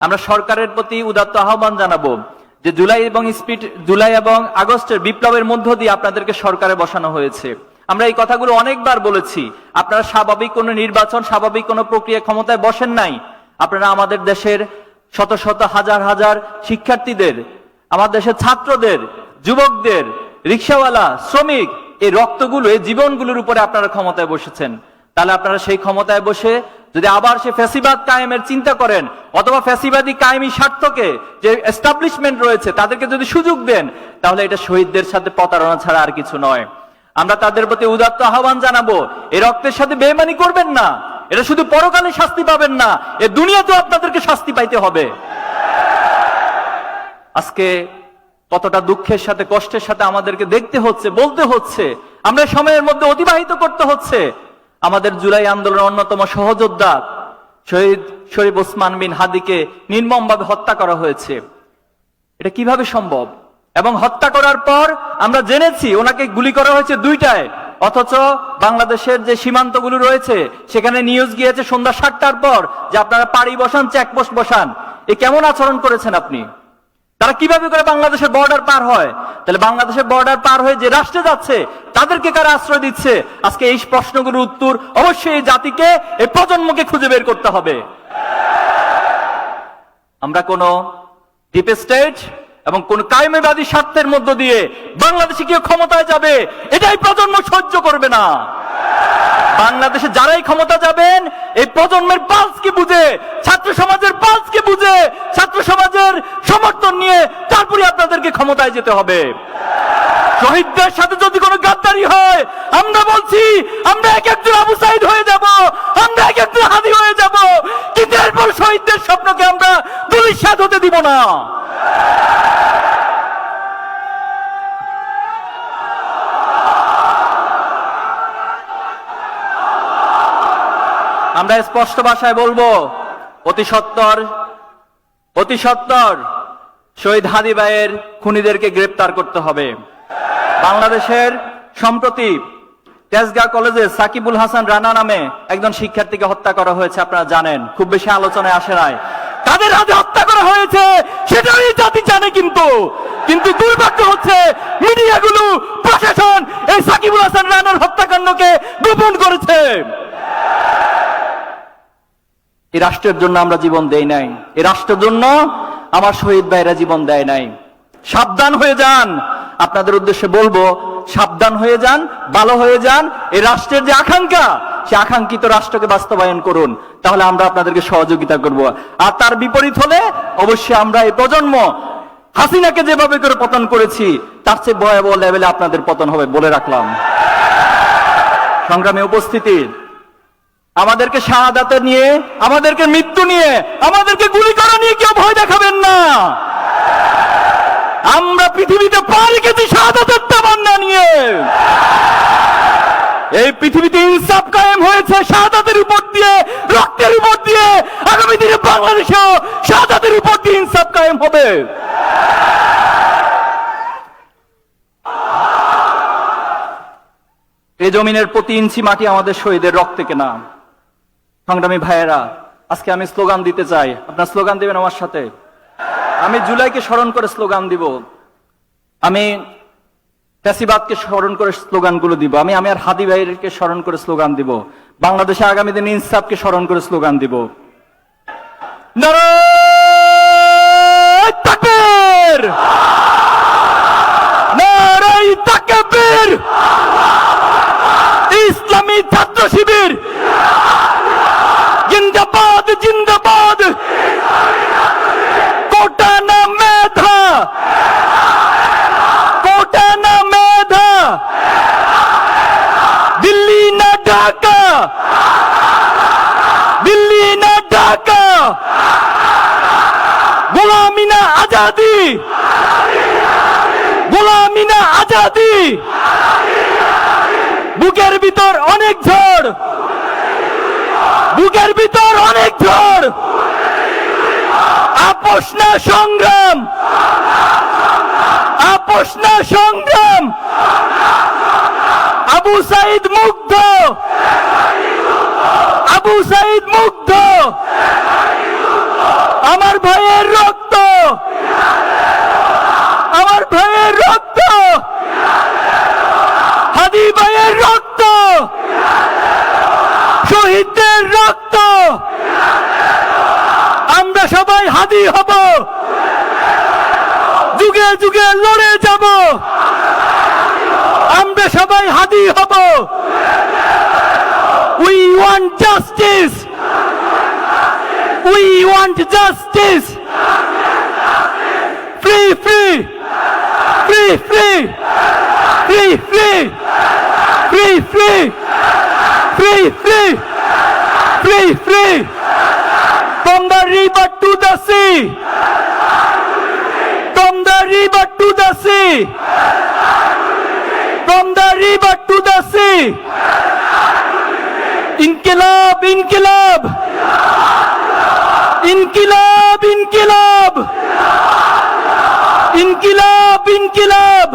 আমরা সরকারের প্রতি উদাত্ত আহ্বান জানাবো যে জুলাই এবং আগস্টের বিপ্লবের মধ্য দিয়ে আপনাদেরকে সরকারে বসানো হয়েছে। আমরা এই কথাগুলো অনেকবার বলেছি। আপনারা স্বাভাবিক কোনো নির্বাচন, স্বাভাবিক কোনো প্রক্রিয়া ক্ষমতায় বসেন নাই। আপনারা আমাদের দেশের শত শত হাজার হাজার শিক্ষার্থীদের, আমাদের দেশের ছাত্রদের, যুবকদের, রিক্সাওয়ালা, শ্রমিক, এই রক্তগুলো, এই জীবনগুলোর উপরে আপনারা ক্ষমতায় বসেছেন। তাহলে আপনারা সেই ক্ষমতায় বসে যদি আবার সে ফ্যাসিবাদ কায়েমের চিন্তা করেন, অথবা ফ্যাসিবাদী কায়েমি স্বার্থকে যে এস্টাবলিশমেন্ট রয়েছে তাদেরকে যদি সুযোগ দেন, তাহলে এটা শহীদদের সাথে প্রতারণা ছাড়া আর কিছু নয়। আমরা তাদের প্রতি উদাত্ত আহ্বান জানাবো, এই রক্তের সাথে বেইমানি করবেন না। এটা শুধু পরকালে শাস্তি পাবেন না, এ দুনিয়াতেও আপনাদেরকে শাস্তি পাইতে হবে। আজকে কতটা দুঃখের সাথে, কষ্টের সাথে আমাদেরকে দেখতে হচ্ছে, বলতে হচ্ছে, আমরা সময়ের মধ্যে অতিবাহিত করতে হচ্ছে। আমাদের জুলাই আন্দোলনের অন্যতম সহযোদ্ধা শহীদ শরীফ ওসমান বিন হাদিকে নির্মমভাবে হত্যা করা হয়েছে। এটা কিভাবে সম্ভব? এবং হত্যা করার পর আমরা জেনেছি ওনাকে গুলি করা হয়েছে 2টায়, অথচ বাংলাদেশের যে সীমান্তগুলো রয়েছে সেখানে নিউজ গিয়েছে সন্ধ্যা 7টার পর যে আপনারা পাড়ি বসান, চেকপোস্ট বসান। এ কেমন আচরণ করেছেন আপনি? তারা কিভাবে করে বাংলাদেশের বর্ডার পার হয়? তাহলে বাংলাদেশের বর্ডার পার হয়ে যে রাষ্ট্রে যাচ্ছে তাদেরকে কারা আশ্রয় দিচ্ছে? আজকে এই প্রশ্নগুলোর উত্তর অবশ্যই এই জাতিকে, এই প্রজন্মকে খুঁজে বের করতে হবে। আমরা কোন ডিপ স্টেট এবং কোন কায়েমিবাদী স্বার্থের মধ্য দিয়ে বাংলাদেশে কেউ ক্ষমতায় যাবে, এটাই প্রজন্ম সহ্য করবে না। বাংলাদেশে যারাই ক্ষমতা যাবেন, এই প্রজন্মের পালসকে বুঝে, ছাত্র সমাজের পালসকে বুঝে, ছাত্র সমাজের সমর্থন নিয়ে তারপরে আপনাদেরকে ক্ষমতায় যেতে হবে। শহীদদের সাথে যদি কোনো গাদ্দারি হয়, আমরা বলছি আমরা এক একজন আবু সাইদ হয়ে যাব, আমরা এক একজন হাদি হয়ে যাব, কিন্তু এরপর শহীদদের স্বপ্নকে আমরা ধূলিসাৎ হতে দিব না। আমরা স্পষ্ট ভাষায় বলবো, অতি সত্বর শহীদ হাদি ভাইয়ের খুনিদেরকে গ্রেপ্তার করতে হবে। বাংলাদেশের সম্প্রতি তেজগাঁ কলেজে সাকিবুল হাসান রানা নামে একজন শিক্ষার্থীকে হত্যা করা হয়েছে, আপনারা জানেন, খুব বেশি আলোচনায় আসে নাই। তাদের হাতে হত্যা করা হয়েছে সেটাই জাতি জানে, কিন্তু দুর্ভাগ্য হচ্ছে মিডিয়াগুলো, প্রশাসন এই সাকিবুল হাসান রানার হত্যাকাণ্ডকে গোপন করেছে। এই রাষ্ট্রের জন্য আমরা জীবন দেই নাই, এই রাষ্ট্রের জন্য আমার শহীদ ভাইরা জীবন দেয় নাই। সাবধান হয়ে যান, আপনাদের উদ্দেশ্যে বলবো, সাবধান হয়ে যান, ভালো হয়ে যান। এই রাষ্ট্রের যে আকাঙ্ক্ষা, সে আকাঙ্ক্ষিত রাষ্ট্রকে বাস্তবায়ন করুন, তাহলে আমরা আপনাদেরকে সহযোগিতা করব। আর তার বিপরীত হলে অবশ্যই আমরা এই প্রজন্ম হাসিনাকে যেভাবে করে পতন করেছি তার চেয়ে ভয়াবহ লেভেলে আপনাদের পতন হবে বলে রাখলাম। সংগ্রামী উপস্থিতি, আমাদেরকে শাহাদাতে নিয়ে, আমাদেরকে মৃত্যু নিয়ে, আমাদেরকে গুলি করা নিয়ে কেউ ভয় দেখাবেন না। আমরা পৃথিবীতে পা রেখেছি শাহাদাতের তামান্না নিয়ে। এই পৃথিবীতে ইনসাফ কায়েম হয়েছে শাহাদাতের উপর দিয়ে, রক্তের উপর দিয়ে। আগামী দিনে বাংলাদেশেও শাহাদাতের উপর দিয়ে ইনসাফ কায়েম হবে। এই জমিনের প্রতি ইঞ্চি মাটি আমাদের শহীদের রক্তে কেনা। সংগ্রামী ভাইয়েরা, আজকে আমি স্লোগান দিতে চাই, আপনারা স্লোগান দিবেন আমার সাথে। আমি জুলাইকে স্মরণ করে স্লোগান দিব, আমি ফ্যাসিবাদকে স্মরণ করে স্লোগানগুলো দিব, আমি আর হাদি ভাইকে স্মরণ করে স্লোগান দিব, বাংলাদেশে আগামী দিনে ইনসাফকে স্মরণ করে স্লোগান দিব। নারায়ে তাকবীর, নারায়ে তাকবীর, ইসলামী ছাত্র শিবির জিন্দাবাদ, জিন্দাবাদ। কোটা না মেধা, কোটা না মেধা, দিল্লি না ঢাকা, দিল্লি না ঢাকা, গোলামি না আজাদি, গোলামি না আজাদি। বুকের ভিতর অনেক ঝড়, বুকের ভিতর অনেক ঝড়, আপোষ না সংগ্রাম, আপোষ না সংগ্রাম। আবু সাইদ মুগ্ধ, আবু সাইদ মুগ্ধ, আমার ভাইয়ের রক্ত, আমার ভাইয়ের রক্ত, হাদি ভাইয়ের রক্ত, শহীদদের রক্ত, আমরা সবাই হাদি হব, যুগে যুগে লড়ে যাব, আমরা সবাই হাদি হব। We want justice. We want justice. Free, free, free, free, free, free, free, free, free, free, free, free. From the river to the sea. From the river to the sea. From the river to the sea. Inqilab, inqilab. Inqilab, inqilab. Inqilab, inqilab.